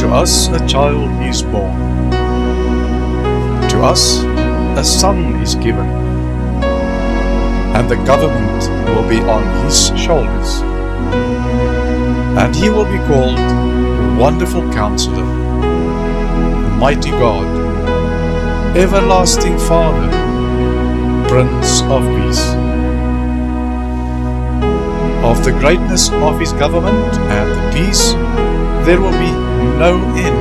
To us a child is born, to us a son is given, and the government will be on his shoulders. And he will be called Wonderful Counselor, Mighty God, Everlasting Father, Prince of Peace. Of the greatness of his government and the peace there will be no end.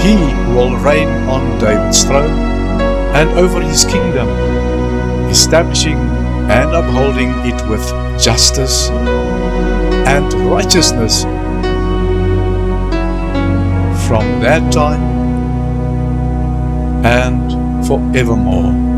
He will reign on David's throne and over his kingdom, establishing and upholding it with justice and righteousness from that time and forevermore.